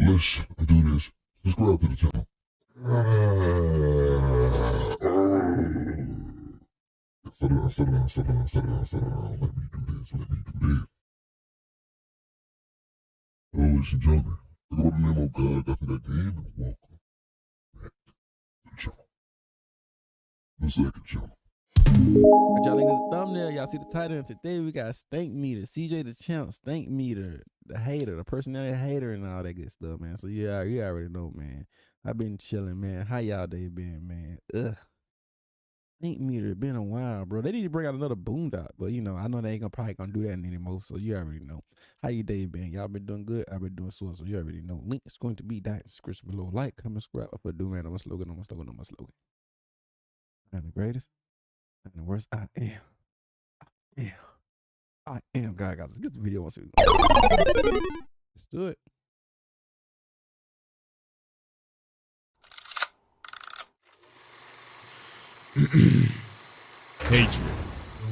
let's do this. Subscribe to the channel. Settle down. Let me do this. Ladies and gentlemen, look at the name of God got to that game and welcome back to the channel. The second channel. Y'all looking at the thumbnail, y'all see the title, and today we got STINKMEANER, CJ the Champ, STINKMEANER, the hater, the personality hater, and all that good stuff, man. So yeah, you already know, man. I've been chilling, man. How y'all day been, man? STINKMEANER, been a while, bro. They need to bring out another Boondock, but you know, I know they ain't probably gonna do that anymore. So you already know. How you day been? Y'all been doing good? I've been doing so you already know. Link is going to be down in the description below. Like, comment, subscribe for doing man. I'm a slogan. I'm the greatest. And the worst, I am. God, guys, let's get the video on. Let's do it. Hatred.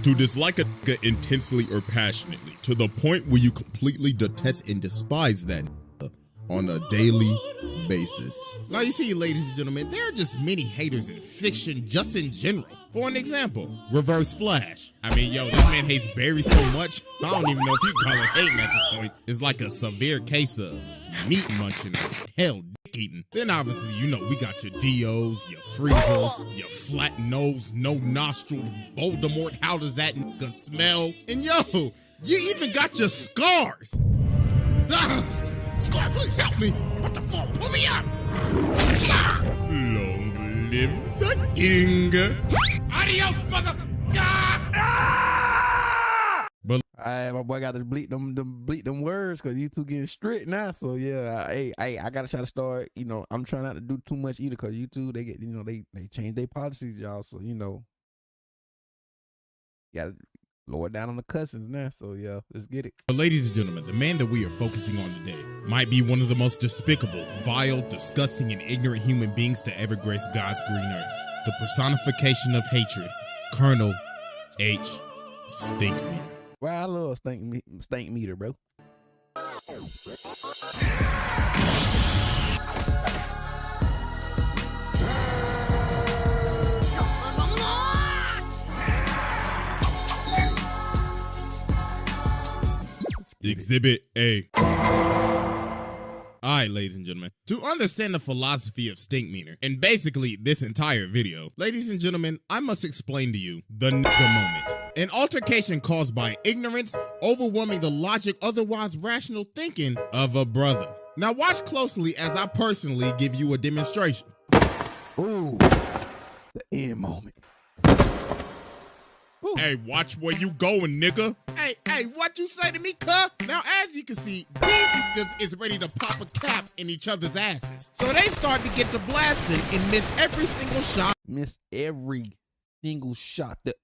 To dislike a nigga intensely or passionately, to the point where you completely detest and despise that nigga on a daily basis. Now you see, ladies and gentlemen, there are just many haters in fiction just in general. For an example, Reverse Flash. I mean, yo, this man hates Barry so much, I don't even know if you call it hating at this point. It's like a severe case of meat munching or hell, dick eating. Then obviously, you know, we got your Dios, your Friezas, your flat nose, no nostril, Voldemort, how does that nigga smell? And yo, you even got your scars. Scar, please help me. What the fuck? Pull me up. Long live the king. Adios, motherfucker. But Alright, my boy got to bleep them words because you two getting strict now. So yeah, I gotta try to start. You know, I'm trying not to do too much either because you two they get, you know, they change their policies, y'all. So you know, gotta lower down on the cussings now. So yeah, let's get it. ladies and gentlemen, the man that we are focusing on today might be one of the most despicable, vile, disgusting, and ignorant human beings to ever grace God's green earth. The personification of hatred, Colonel H. STINKMEANER. Well, I love STINKMEANER, bro. Exhibit A. Alright, ladies and gentlemen, to understand the philosophy of STINKMEANER, and basically this entire video, ladies and gentlemen, I must explain to you the nigga moment. An altercation caused by ignorance, overwhelming the logic, otherwise rational thinking of a brother. Now watch closely as I personally give you a demonstration. Ooh, the end moment. Ooh. Hey, watch where you going, nigga. Hey, what you say to me, cuh? Now, as you can see, these niggas is ready to pop a cap in each other's asses. So they start to get to blasting and miss every single shot. Miss every single shot. The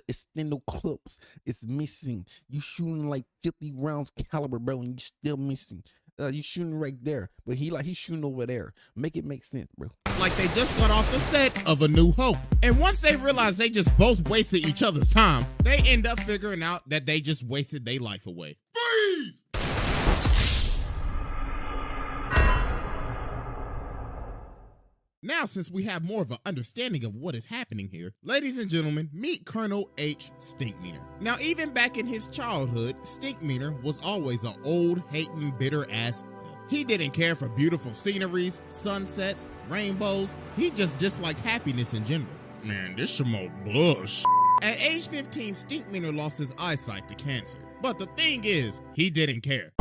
extended clips is missing. You shooting like 50 rounds caliber, bro, and you still missing. You shooting right there, but he's shooting over there. Make it make sense, bro. Like they just got off the set of A New Hope. And once they realize they just both wasted each other's time, they end up figuring out that they just wasted their life away. Freeze! Now, since we have more of an understanding of what is happening here, ladies and gentlemen, meet Colonel H. STINKMEANER. Now, even back in his childhood, STINKMEANER was always an old, hating, bitter ass. He didn't care for beautiful sceneries, sunsets, rainbows. He just disliked happiness in general. Man, this some old bullshit. At age 15, STINKMEANER lost his eyesight to cancer. But the thing is, he didn't care.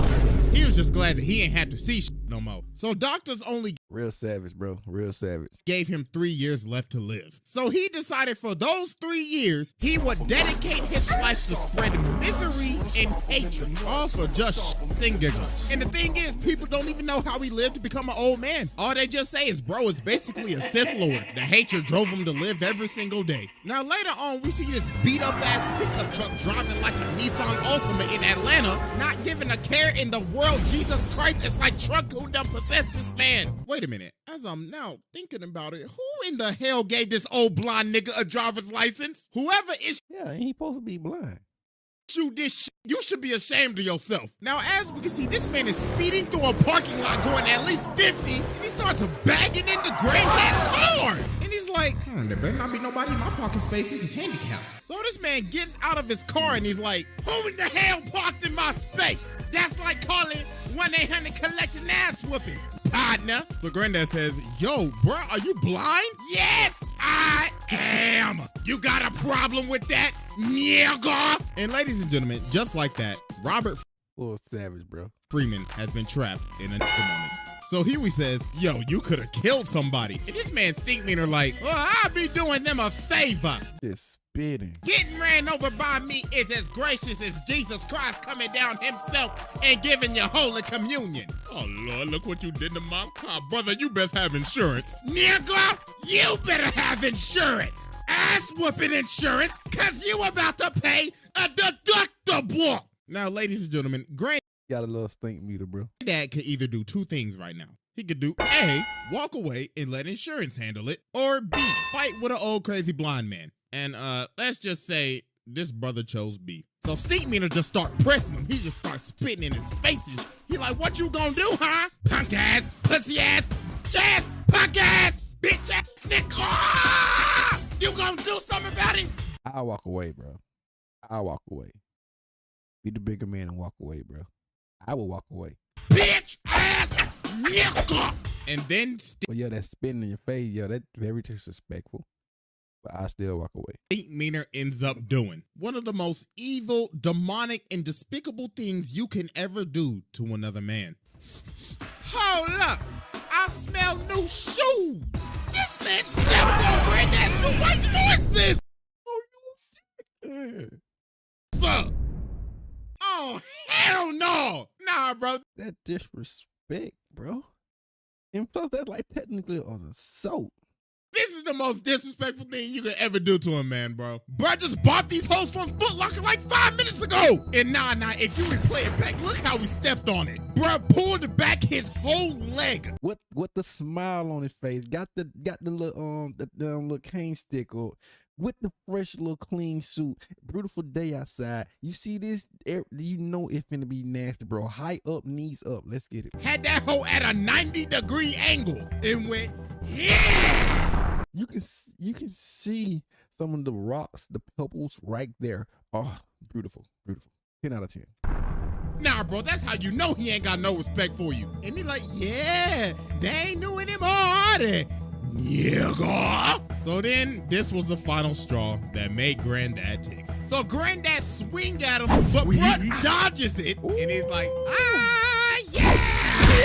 He was just glad that he ain't had to see shit no more. So doctors only Real savage, bro. Real savage. gave him 3 years left to live. So he decided for those 3 years, he would dedicate his life to spread misery and hatred, all for just shits and giggles. And the thing is, people don't even know how he lived to become an old man. All they just say is, bro, is basically a Sith Lord. The hatred drove him to live every single day. Now later on, we see this beat up ass pickup truck driving like a Nissan Altima in Atlanta, not giving a care in the world. Jesus Christ, it's like truck who done possessed this man. Wait a minute, as I'm now thinking about it, who in the hell gave this old blonde nigga a driver's license? Whoever is Yeah, ain't he supposed to be blind? you this shit, you should be ashamed of yourself. Now, as we can see, this man is speeding through a parking lot going at least 50, and he starts bagging into Granddad's car. And he's like, there better not be nobody in my parking space. This is handicapped. So this man gets out of his car and he's like, who in the hell parked in my space? That's like calling 1-800 collecting ass whooping, partner. So Granddad says, yo, bro, are you blind? Yes, I am. You got a problem with that, nigga? And ladies and gentlemen, just like that, Robert Little savage, bro. Freeman has been trapped in a moment. So Huey says, yo, you could have killed somebody. And this man Stinkmeaner like, well, I'll be doing them a favor. Just spitting. Getting ran over by me is as gracious as Jesus Christ coming down himself and giving you Holy Communion. Oh, Lord, look what you did to my car. Brother, you best have insurance. Nigga, you better have insurance. Ass whooping insurance, because you about to pay a deductible. Now, ladies and gentlemen, Got a little stink meter, bro. Dad could either do two things right now. He could do A, walk away and let insurance handle it, or B, fight with an old crazy blind man. And let's just say this brother chose B. So Stinkmeaner just start pressing him. He just starts spitting in his face. And he like, what you gonna do, huh? Punk ass, pussy ass, ass, punk ass, bitch ass, nigga! You gonna do something about it? I'll walk away, bro. I'll walk away. Be the bigger man and walk away, bro. I will walk away. Bitch ass nigga! And then Well, yo, that spitting in your face, yo, that's very disrespectful. But I still walk away. Stinkmeaner ends up doing one of the most evil, demonic, and despicable things you can ever do to another man. Hold up! I smell new shoes! This man stepped on Granddad's new white voices! Fuck! Oh, hell no! Nah, bro. That disrespect, bro. And plus, that's like technically on assault. This is the most disrespectful thing you could ever do to a man, bro. Bro just bought these hoes from Foot Locker like 5 minutes ago. And nah, if you replay it back, look how he stepped on it. Bro pulled back his whole leg. With the smile on his face, got the little little cane stick or with the fresh little clean suit. Beautiful day outside. You see this? You know it's finna be nasty, bro. High up, knees up. Let's get it. Had that hoe at a 90-degree angle and went, yeah! You can see some of the rocks, the pebbles right there. Oh, beautiful, beautiful. 10 out of 10. Nah, bro, that's how you know he ain't got no respect for you. And he like, yeah, they ain't new anymore. Nigga. So then this was the final straw that made Granddad tick. So Granddad swing at him, but bro dodges it. Ooh. And he's like, ah, yeah.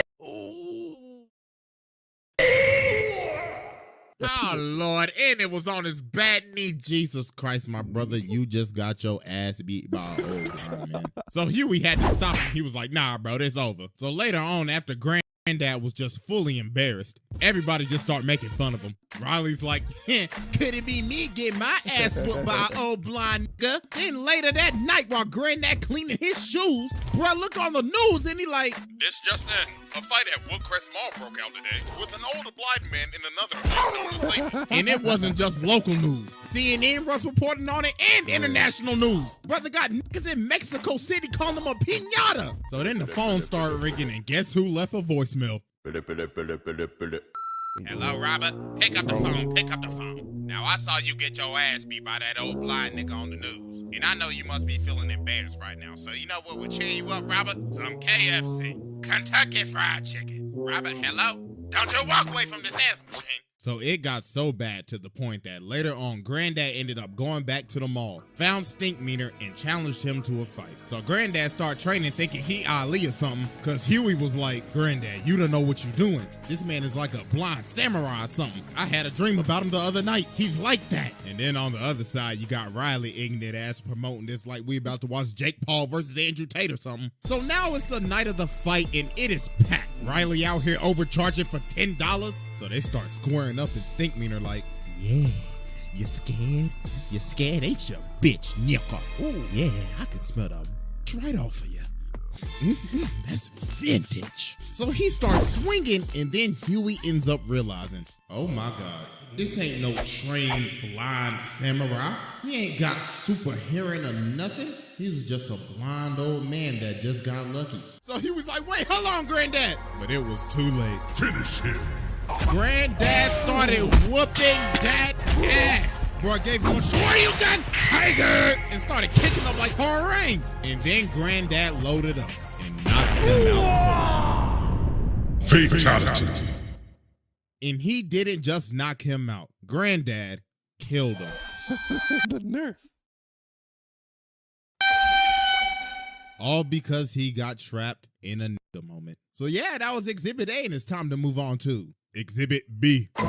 Oh, Lord. And it was on his bad knee. Jesus Christ, my brother, you just got your ass beat by an old man. So Huey had to stop him. He was like, nah, bro, it's over. So later on, after Granddad was just fully embarrassed, everybody just started making fun of him. Riley's like, could it be me getting my ass whooped by an old blind nigga? Then later that night while Granddad cleaning his shoes, bro, look on the news and he like, this just in. A fight at Woodcrest Mall broke out today with an older blind man in another unknown Satan. And it wasn't just local news. CNN was reporting on it and international news. Brother got niggas in Mexico City calling him a piñata. So then the phone started ringing and guess who left a voicemail? Hello, Robert. Pick up the phone. Pick up the phone. Now, I saw you get your ass beat by that old blind nigga on the news. And I know you must be feeling embarrassed right now. So you know what would cheer you up, Robert? Some KFC. Kentucky Fried Chicken. Robert, hello? Don't you walk away from this ass machine. So it got so bad to the point that later on, Granddad ended up going back to the mall, found Stinkmeaner, and challenged him to a fight. So Granddad started training thinking he Ali or something, because Huey was like, Granddad, you don't know what you're doing. This man is like a blind samurai or something. I had a dream about him the other night. He's like that. And then on the other side, you got Riley ignorant ass promoting this like we about to watch Jake Paul versus Andrew Tate or something. So now it's the night of the fight, and it is packed. Riley out here overcharging for $10. So they start squaring up and Stinkmeaner like, yeah, you scared? You scared, ain't you, bitch, nigga? Oh, yeah, I can smell the right off of you. That's vintage. So he starts swinging, and then Huey ends up realizing, oh my God, this ain't no trained blind samurai. He ain't got super hearing or nothing. He was just a blind old man that just got lucky. So he was like, wait, hold on, Granddad. But it was too late. Finish him. Granddad started whooping that ass. Bro, gave him a Shoryuken, Tiger, and started kicking up like Harang. And then Granddad loaded up and knocked him out. Fatality. And he didn't just knock him out. Granddad killed him. The nurse. All because he got trapped in a nigga moment. So yeah, that was Exhibit A, and it's time to move on to Exhibit B. All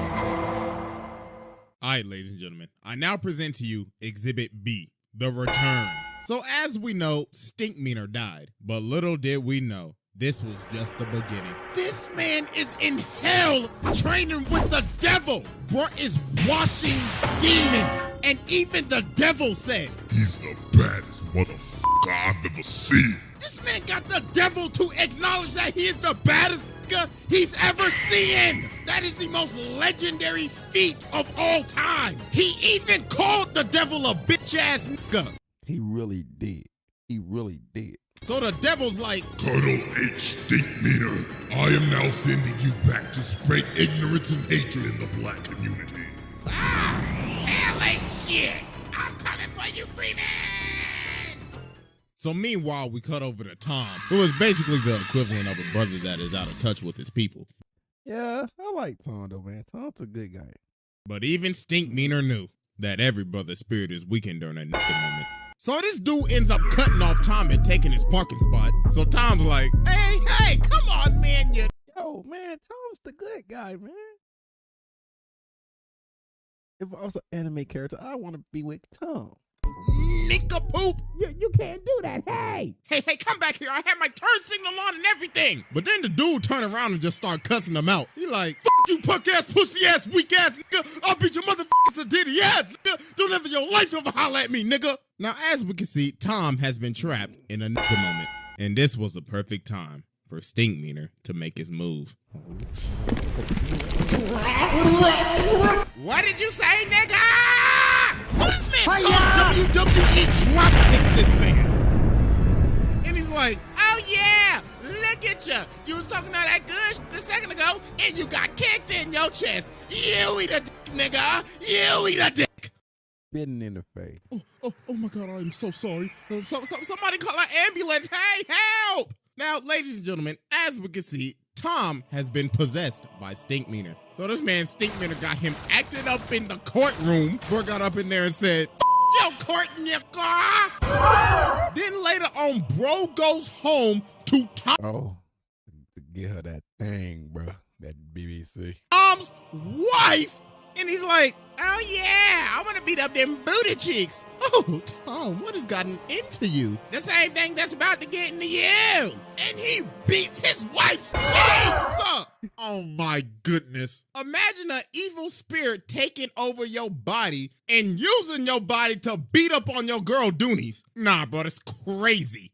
right, ladies and gentlemen, I now present to you Exhibit B, The Return. So as we know, STINKMEANER died, but little did we know, this was just the beginning. This man is in hell training with the devil. Bro is washing demons. And even the devil said, He's the baddest motherfucker I've ever seen. this man got the devil to acknowledge that he is the baddest nigga he's ever seen. That is the most legendary feat of all time. He even called the devil a bitch ass nigga. He really did. He really did. So the devil's like, Colonel H. STINKMEANER, I am now sending you back to spread ignorance and hatred in the black community. hell ain't shit. I'm coming for you, Freeman. So meanwhile, we cut over to Tom, who is basically the equivalent of a brother that is out of touch with his people. Yeah, I like Tom though, man. Tom's a good guy. But even STINKMEANER knew that every brother's spirit is weakened during that moment. So this dude ends up cutting off Tom and taking his parking spot. So Tom's like, hey, come on, man, you. Yo, man, Tom's the good guy, man. If I was an anime character, I want to be with Tom. Nincompoop. You can't do that. Hey. Hey, come back here. I had my turn signal on and everything. But then the dude turned around and just started cussing him out. He like, fuck you, punk ass, pussy ass, weak ass nigga. I'll beat your motherfuckers to ditty ass nigga. Don't ever your life ever holler at me, nigga. Now, as we can see, Tom has been trapped in a nigga moment. And this was the perfect time for STINKMEANER to make his move. What did you say, nigga? So this man WWE drop kicks this man. And he's like, oh yeah, look at you. You was talking all that good shit a second ago, and you got kicked in your chest. You eat a dick, nigga. You eat a dick. Spitting in the face. Oh my God, I am so sorry. Somebody call an ambulance. Hey, help. Now, ladies and gentlemen, as we can see, Tom has been possessed by STINKMEANER. So this man, STINKMEANER, got him acting up in the courtroom. Bro got up in there and said, yo, court nigga. Then later on, bro goes home to Tom. Oh, to get her that thing, bro. That BBC. Tom's wife. And he's like, oh yeah, I want to beat up them booty cheeks. Oh, Tom, what has gotten into you? The same thing that's about to get into you. And he beats his wife's cheeks up. Oh my goodness. Imagine an evil spirit taking over your body and using your body to beat up on your girl Doonies. Nah, bro, that's crazy.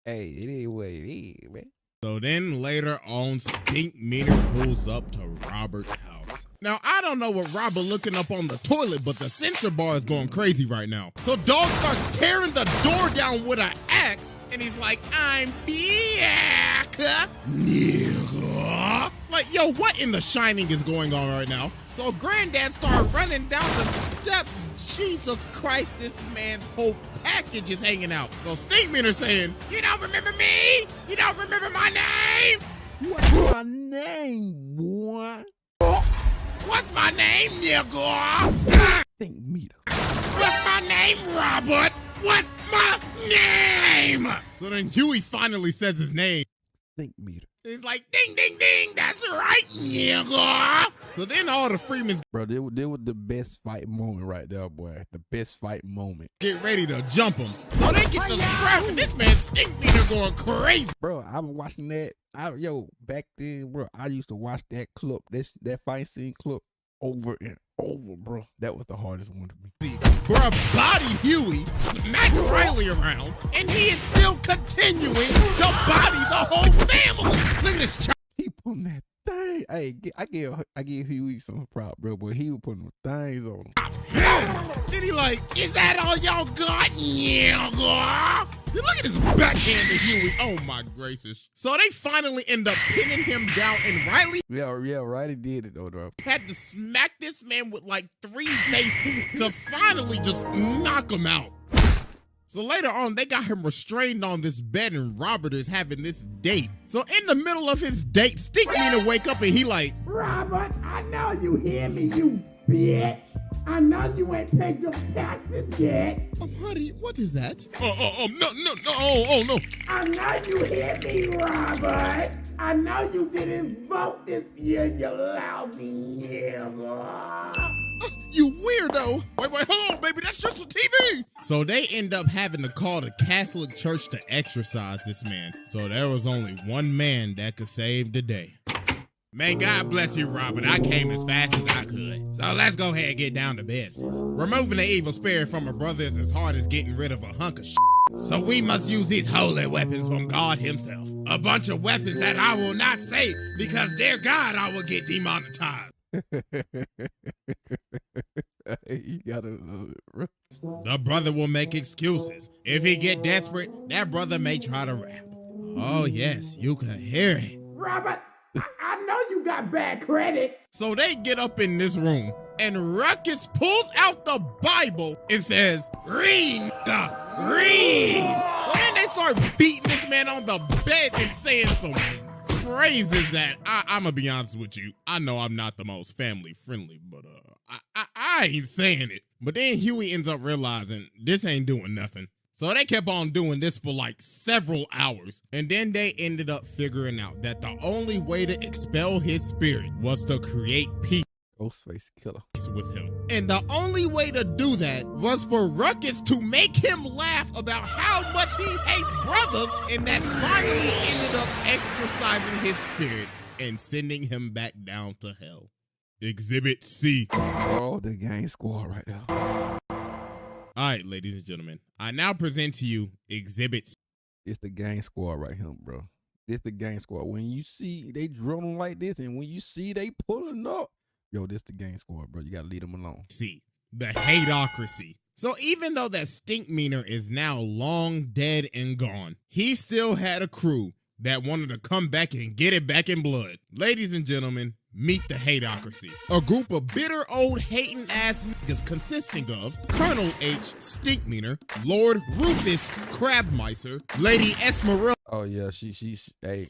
Hey, it is what it is, man. So then later on, STINKMEANER pulls up to Robert's house. Now, I don't know what Robert looking up on the toilet, but the sensor bar is going crazy right now. So Dog starts tearing the door down with an axe, and he's like, I'm back, nigga. Like, yo, what in The Shining is going on right now? So Granddad started running down the steps. Jesus Christ, this man's whole package is hanging out. So STINKMEANER saying, you don't remember me? You don't remember my name? What's my name, boy? What's my name, nigga? STINKMEANER. What's my name, Robert? What's my name? So then Huey finally says his name. STINKMEANER. He's like, ding, ding, ding, that's right, nigga. So then all the Freemans Bro, they was the best fight moment right there, boy. The best fight moment. get ready to jump him. So they get to scrapping. This man STINKMEANER going crazy. Bro, I was watching that. Back then, bro, I used to watch that clip, that fight scene clip over and over, bro. That was the hardest one to me. Bro, body Huey, smack Riley around, and he is still continuing to body the whole family. Look at this child. He pulling that thing. hey, I give Huey some prop, bro, but he was putting things on him. Then he like, is that all y'all got? Yeah. Look at his backhand to Huey. Oh my gracious. So they finally end up pinning him down, and Riley Riley did it though. had to smack this man with like 3 faces to finally just knock him out. So later on, they got him restrained on this bed, and Robert is having this date. So in the middle of his date, STINKMEANER wake up and he like, Robert, I know you hear me, you bitch. I know you ain't paid your taxes yet. honey, what is that? No. I know you hear me, Robert. I know you didn't vote this year, you lousy nigga. You weirdo. Wait, hold on, baby. That's just a TV. So they end up having to call the Catholic Church to exorcise this man. So there was only one man that could save the day. May God bless you, Robert. I came as fast as I could. So let's go ahead and get down to business. Removing the evil spirit from a brother is as hard as getting rid of a hunk of shit. So we must use these holy weapons from God himself. A bunch of weapons that I will not say because dear God, I will get demonetized. You gotta love it, bro. The brother will make excuses. If he get desperate, that brother may try to rap. Oh yes, you can hear it. Robert, I know you got bad credit. So they get up in this room, and Ruckus pulls out the Bible and says, read, read. So then they start beating this man on the bed and saying some phrases that I'm gonna be honest with you. I know I'm not the most family friendly, but I ain't saying it. But then Huey ends up realizing this ain't doing nothing. So they kept on doing this for like several hours. And then they ended up figuring out that the only way to expel his spirit was to create peace Ghostface killer with him. And the only way to do that was for Ruckus to make him laugh about how much he hates brothers, and that finally ended up exorcising his spirit and sending him back down to hell. Exhibit C. Oh, the gang squad right there. All right, ladies and gentlemen, I now present to you Exhibit C. It's the gang squad right here, bro. It's the gang squad. When you see they drilling like this, and when you see they pulling up, yo, this the gang squad, bro. You gotta leave them alone. C, the hateocracy. So even though that STINKMEANER is now long dead and gone, he still had a crew that wanted to come back and get it back in blood. Ladies and gentlemen, meet the hateocracy. A group of bitter old hating ass niggas consisting of Colonel H. STINKMEANER, Lord Rufus Crabmiser, Lady Esmeralda. Oh yeah, she's a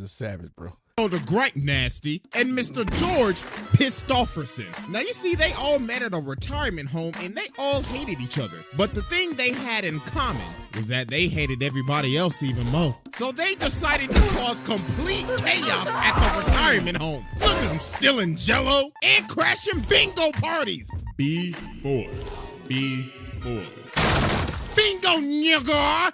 savage, bro. The Great Nasty, and Mr. George Pistofferson. Now you see, they all met at a retirement home and they all hated each other. But the thing they had in common was that they hated everybody else even more. So they decided to cause complete chaos at the retirement home. Look at them stealing Jell-O and crashing bingo parties. B4. Bingo, nigga!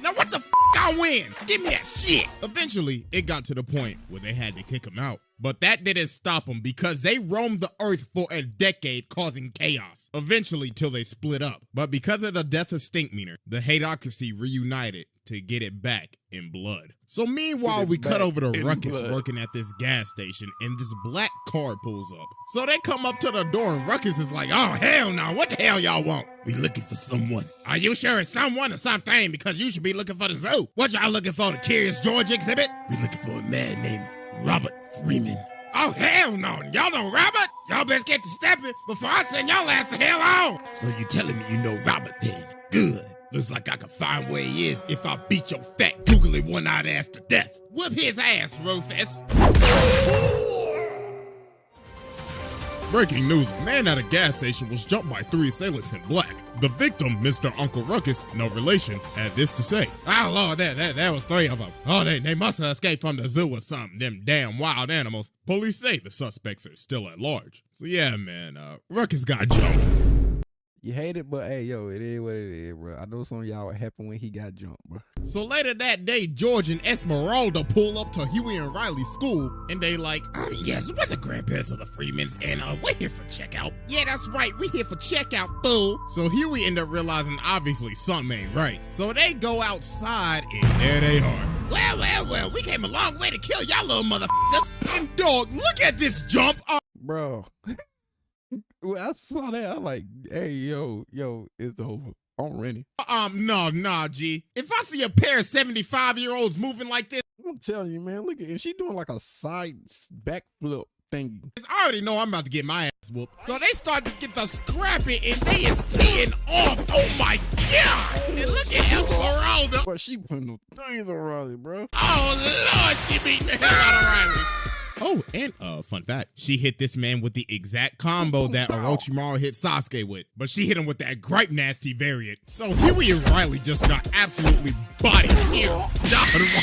Now what the f*** I win? Give me that shit! Eventually, it got to the point where they had to kick him out. But that didn't stop them because they roamed the earth for a decade causing chaos. Eventually, till they split up. But because of the death of STINKMEANER, the hateocracy reunited to get it back in blood. So meanwhile, we cut over to Ruckus working at this gas station, and this black car pulls up. So they come up to the door, and Ruckus is like, oh, hell no, what the hell y'all want? We looking for someone. Are you sure it's someone or something? Because you should be looking for the zoo. What y'all looking for, the Curious George exhibit? We looking for a man named Robert Freeman. Oh, hell no. Y'all know Robert? Y'all best get to stepping before I send y'all ass the hell on. So you telling me you know Robert then? Good. Looks like I can find where he is if I beat your fat, googly one-eyed ass to death. Whoop his ass, Rufus. Breaking news, a man at a gas station was jumped by 3 assailants in black. The victim, Mr. Uncle Ruckus, no relation, had this to say. Oh, Lord, there was 3 of them. Oh, they must have escaped from the zoo or something, them damn wild animals. Police say the suspects are still at large. So yeah, man, Ruckus got jumped. You hate it, but hey, yo, it is what it is, bro. I know some of y'all what happened when he got jumped, bro. So later that day, George and Esmeralda pull up to Huey and Riley's school, and they like, yes, we're the grandparents of the Freemans, and we're here for checkout. Yeah, that's right, we're here for checkout, fool. So Huey ended up realizing obviously something ain't right. So they go outside, and there they are. Well, we came came a long way to kill y'all little motherfuckers. And dog, look at this jump. Bro. When I saw that, I'm like, hey, yo, it's over. I'm ready. No, G. If I see a pair of 75-year-olds moving like this, I'm telling you, man, look at it. And she doing like a side backflip thingy. I already know I'm about to get my ass whooped. So they start to get the scrapping and they is teeing off. Oh my God. And look at Esmeralda. But she putting no things on Riley, bro. Oh Lord, she beating the hell out of Riley. Oh, and fun fact, she hit this man with the exact combo that Orochimaru hit Sasuke with, but she hit him with that gripe nasty variant. So Huey and Riley just got absolutely bodied here.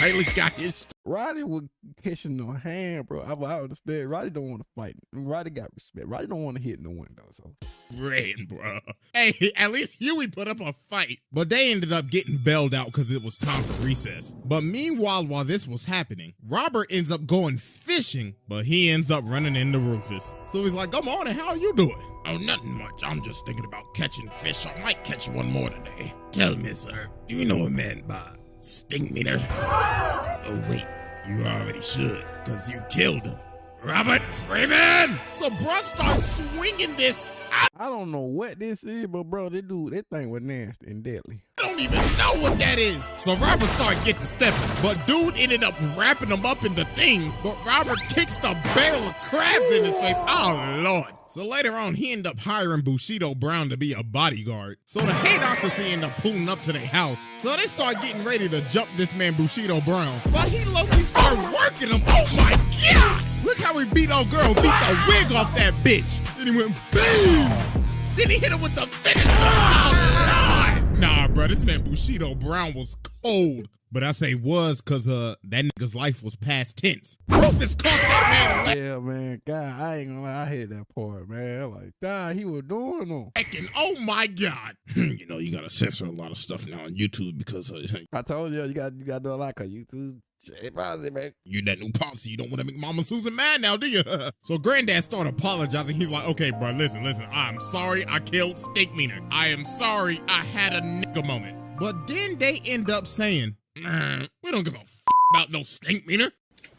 Riley got his. Riley was catching no hand, bro. I understand. Riley don't want to fight. Riley got respect. Riley don't want to hit in the window. So, Ran, bro. Hey, at least Huey put up a fight, but they ended up getting bailed out because it was time for recess. But meanwhile, while this was happening, Robert ends up going fishing, but he ends up running into Rufus. So he's like, "Come on, and how are you doing?" "Oh, nothing much. I'm just thinking about catching fish. I might catch one more today." "Tell me, sir, do you know a man by Stinkmeaner?" "Oh, wait. You already should, because you killed him." "Robert Freeman!" So bruh starts swinging this. I don't know what this is, but bro, that thing was nasty and deadly. I don't even know what that is. So Robert started getting to stepping, but dude ended up wrapping him up in the thing, but Robert kicks the barrel of crabs in his face. Oh, Lord. So later on, he ended up hiring Bushido Brown to be a bodyguard. So the Hateocracy ended up pulling up to their house. So they start getting ready to jump this man Bushido Brown. But he low-key started working him. Oh my God! Look how he beat old girl, beat the wig off that bitch. Then he went boom! Then he hit him with the finisher. Oh Lord! Nah, bro, this man Bushido Brown was cold. But I say was because that nigga's life was past tense. Rufus caught that man. Yeah, man. God, I ain't gonna lie. I hated that part, man. Like, God, he was doing them. Oh my God. You know, you gotta censor a lot of stuff now on YouTube because I told you, you gotta do a lot because YouTube. Man. You that new policy, you don't want to make Mama Susan mad now, do you? So Granddad started apologizing. He's like, "Okay, bro, listen. I'm sorry I killed Stinkmeaner. I am sorry I had a nigga moment." But then they end up saying, "We don't give a about no Stinkmeaner."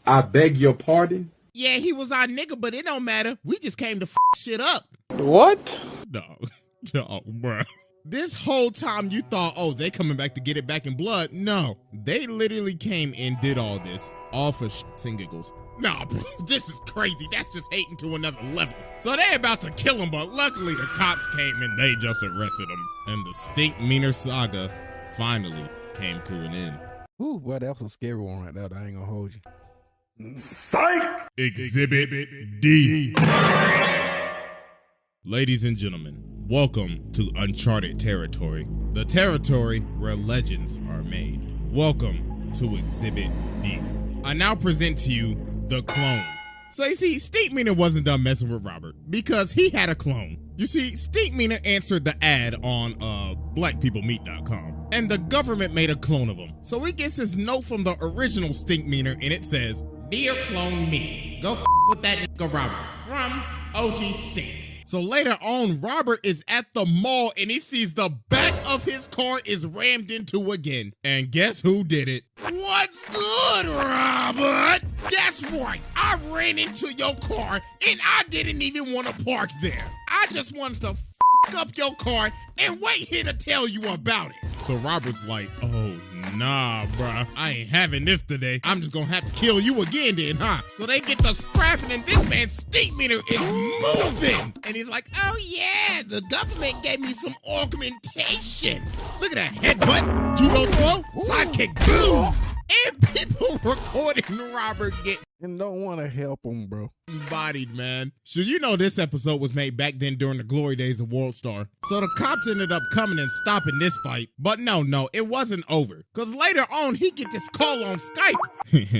"I beg your pardon?" "Yeah, he was our nigga, but it don't matter. We just came to shit up." "What?" No, bro. This whole time you thought, oh, they coming back to get it back in blood. No, they literally came and did all this, all for shits and giggles. Nah, bro, this is crazy. That's just hating to another level. So they about to kill him, but luckily the cops came and they just arrested him. And the Stinkmeaner saga finally came to an end. Ooh, boy, that was a scary one right there. I ain't gonna hold you. Psych! Exhibit D. Ladies and gentlemen, welcome to uncharted territory, the territory where legends are made. Welcome to Exhibit D. I now present to you the clone. So you see, Stinkmeaner wasn't done messing with Robert because he had a clone. You see, Stinkmeaner answered the ad on blackpeoplemeet.com, and the government made a clone of him. So he gets his note from the original Stinkmeaner, and it says, "Dear clone me, go with that nigga Robert from OG Stink." So later on, Robert is at the mall and he sees the back of his car is rammed into again. And guess who did it? What's good, Robert? That's right. I ran into your car and I didn't even want to park there. I just wanted to f up your car and wait here to tell you about it. So Robert's like, "Oh, nah, bruh. I ain't having this today. I'm just gonna have to kill you again then, huh?" So they get to scrapping and this man Stinkmeaner is moving. And he's like, "Oh yeah, the government gave me some augmentations. Look at that headbutt, judo throw, sidekick, boom." And people recording Robert get and don't want to help him, bro. Bodied, man. So you know this episode was made back then during the glory days of WorldStar. So the cops ended up coming and stopping this fight. But no, it wasn't over. Because later on, he get this call on Skype.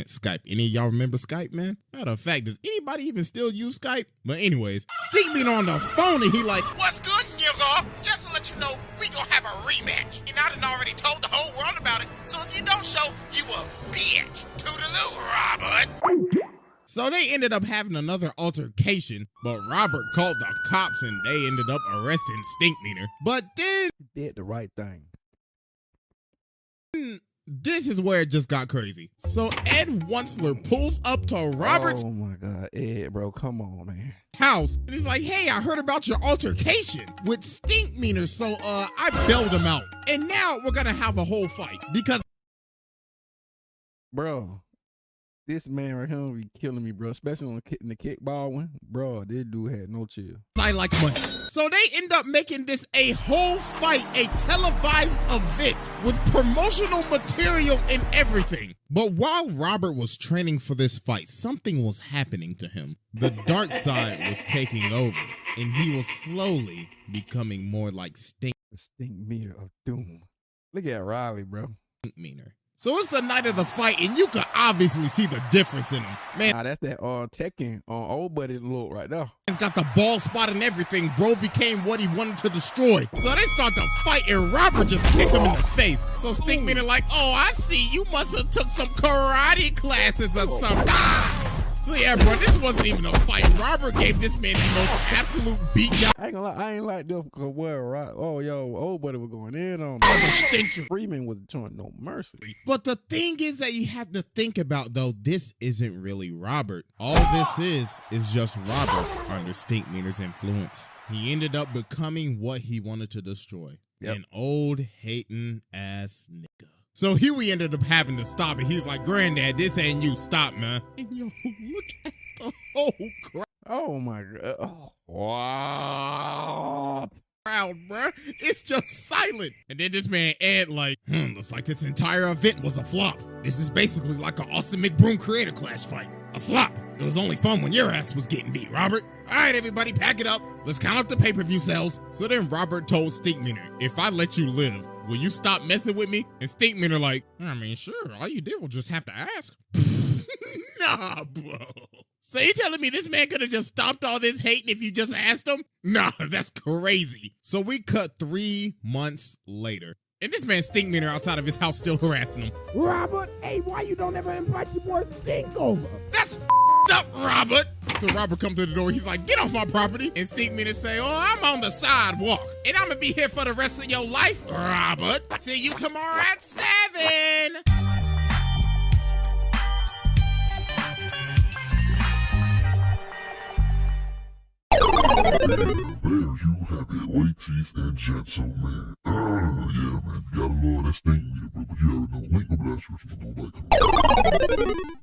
Skype. Any of y'all remember Skype, man? Matter of fact, does anybody even still use Skype? But anyways, Stinkmeaner on the phone and he like, "What's good, nigga? Just to let you know, we gonna have a rematch. And I done already told the whole world about it. So if you don't show, you a bitch. Toodaloo, Robert." So they ended up having another altercation, but Robert called the cops and they ended up arresting Stinkmeaner. But then He did the right thing. this is where it just got crazy. So Ed Wunsler pulls up to Robert's Oh my God, Ed, bro, come on, man. house and he's like, hey, I heard about your altercation with STINKMEANER, so I bailed him out. And now we're gonna have a whole fight because Bro, this man right here be killing me, bro. Especially on the kickball one. Bro, this dude had no chill. I like money. So they end up making this a whole fight, a televised event with promotional material and everything. But while Robert was training for this fight, something was happening to him. The dark side was taking over, and he was slowly becoming more like The stink meter of doom. Look at Riley, bro. STINKMEANER. So it's the night of the fight, and you can obviously see the difference in him. Man, Nah, that's that Tekken on old buddy look right there. he's got the ball spot and everything. Bro became what he wanted to destroy. So they start to fight, and Robert just kicked him in the face. So STINKMEANER like, oh, I see. You must have took some karate classes or something. Ah! So yeah, bro, this wasn't even a fight. Robert gave this man the most absolute beatdown I ain't gonna lie, I ain't like this because old buddy was going in on of the me. century. Freeman was showing no mercy. But the thing is that you have to think about, though, this isn't really Robert. All this is just Robert under STINKMEANER's influence. He ended up becoming what he wanted to destroy. Yep. An old hating ass nigga. So Huey ended up having to stop it. He's like, Granddad, this ain't you. Stop, man. And yo, look at the whole Oh my God. Oh, wow. crowd, bruh. It's just silent. And then this man, Ed, like, looks like this entire event was a flop. This is basically like an Austin McBroom Creator Clash fight. A flop. It was only fun when your ass was getting beat, Robert. All right, everybody, pack it up. Let's count up the pay-per-view sales. So then Robert told STINKMEANER, if I let you live, will you stop messing with me? And STINKMEANER like, I mean, sure. All you did was just have to ask. Nah, bro. So you telling me this man could have just stopped all this hating if you just asked him? Nah, that's crazy. So we cut 3 months later. And this man STINKMEANER outside of his house still harassing him. Robert, hey, why you don't ever invite your boy Stink over? That's up, Robert. So Robert comes to the door. He's like, get off my property. And STINKMEANER say, oh, I'm on the sidewalk. And I'm going to be here for the rest of your life, Robert. See you tomorrow at 7. There you have it, ladies and gentlemen. Yeah, man, you gotta love that STINKMEANER, bro. But you already know, link over that description. Don't like